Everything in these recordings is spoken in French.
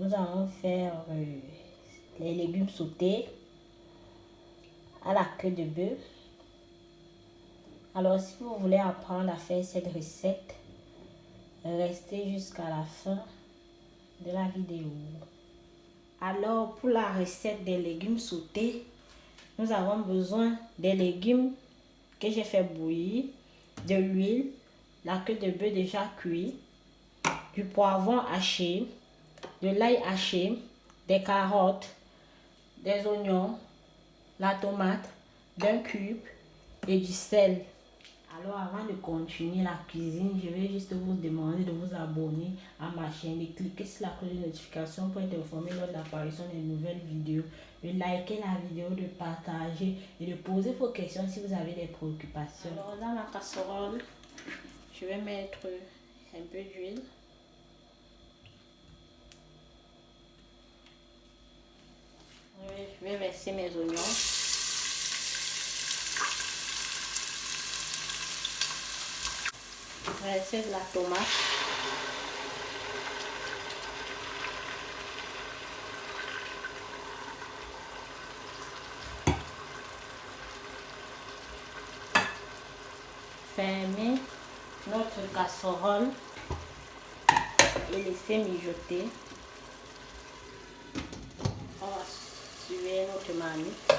nous allons faire les légumes sautés à la queue de bœuf. Alors, si vous voulez apprendre à faire cette recette, restez jusqu'à la fin de la vidéo. Alors, pour la recette des légumes sautés, nous avons besoin des légumes que j'ai fait bouillir, de l'huile, la queue de bœuf déjà cuit, du poivron haché, de l'ail haché, des carottes, des oignons, la tomate, d'un cube et du sel. Alors avant de continuer la cuisine, je vais juste vous demander de vous abonner à ma chaîne, de cliquer sur la cloche de notification pour être informé lors de l'apparition des nouvelles vidéos, de liker la vidéo, de partager et de poser vos questions si vous avez des préoccupations. Alors dans la casserole, je vais mettre un peu d'huile. Je vais verser mes oignons. Je vais verser de la tomate. Fermer notre casserole et laisser mijoter. On va suivre notre marmite.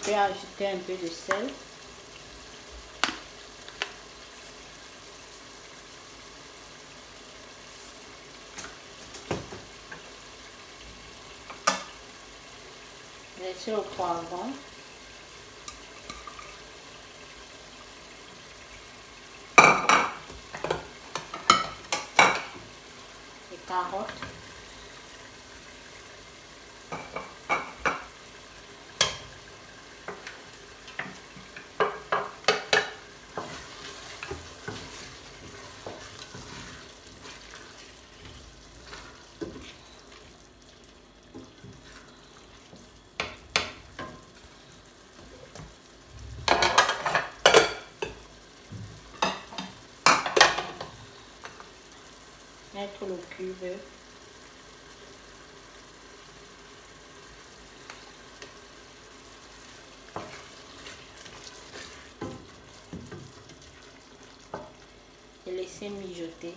Je peux ajouter un peu de sel. Laisser au poivron. Les carottes. Mettre le cube. Et laisser mijoter.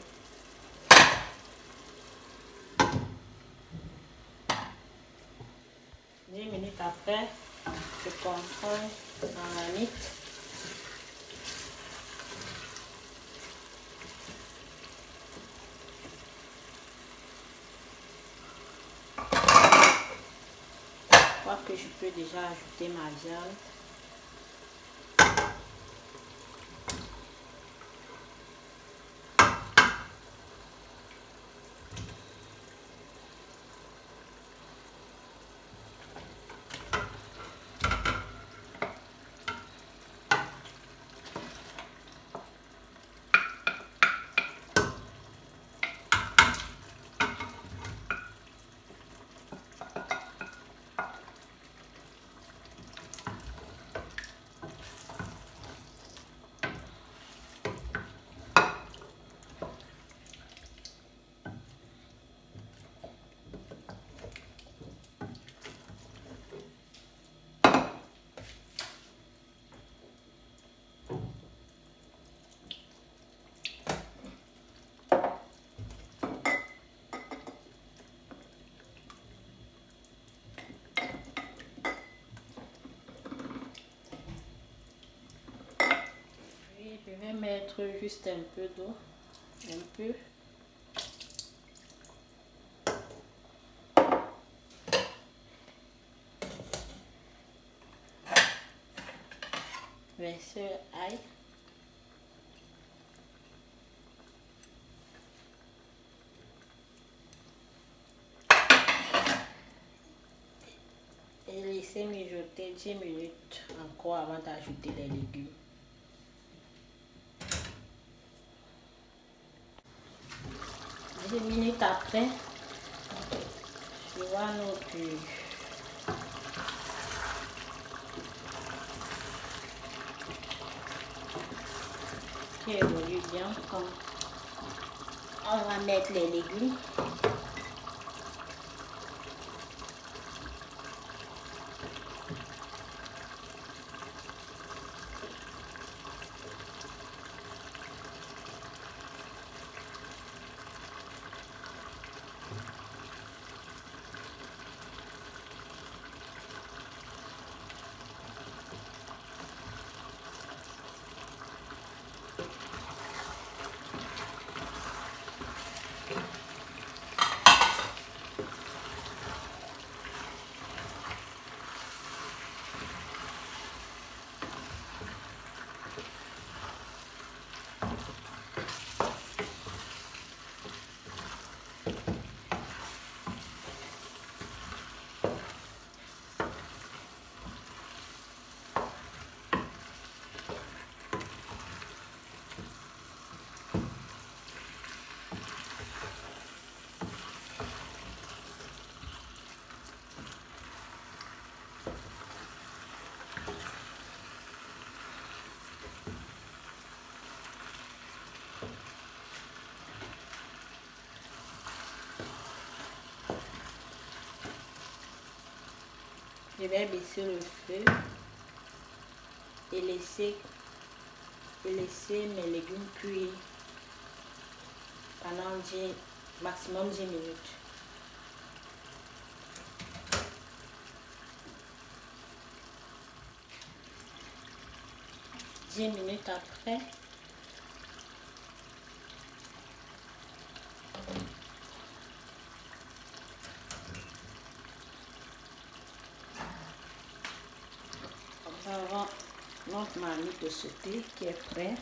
Dix minutes après, je contrôle ma marmite. Je crois que je peux déjà ajouter ma viande. Je vais mettre juste un peu d'eau, un peu. Verser ail. Et laisser mijoter 10 minutes encore avant d'ajouter les légumes. 10 minutes après, je vois qui évolue bien. On va mettre les légumes. Je vais baisser le feu et laisser mes légumes cuire pendant maximum 10 minutes. 10 minutes après, nous avons notre marmite sautée qui est prête.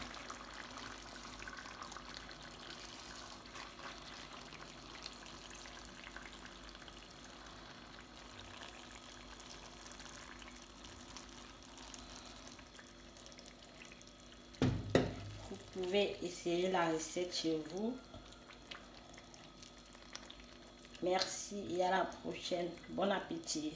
Vous pouvez essayer la recette chez vous. Merci et à la prochaine. Bon appétit.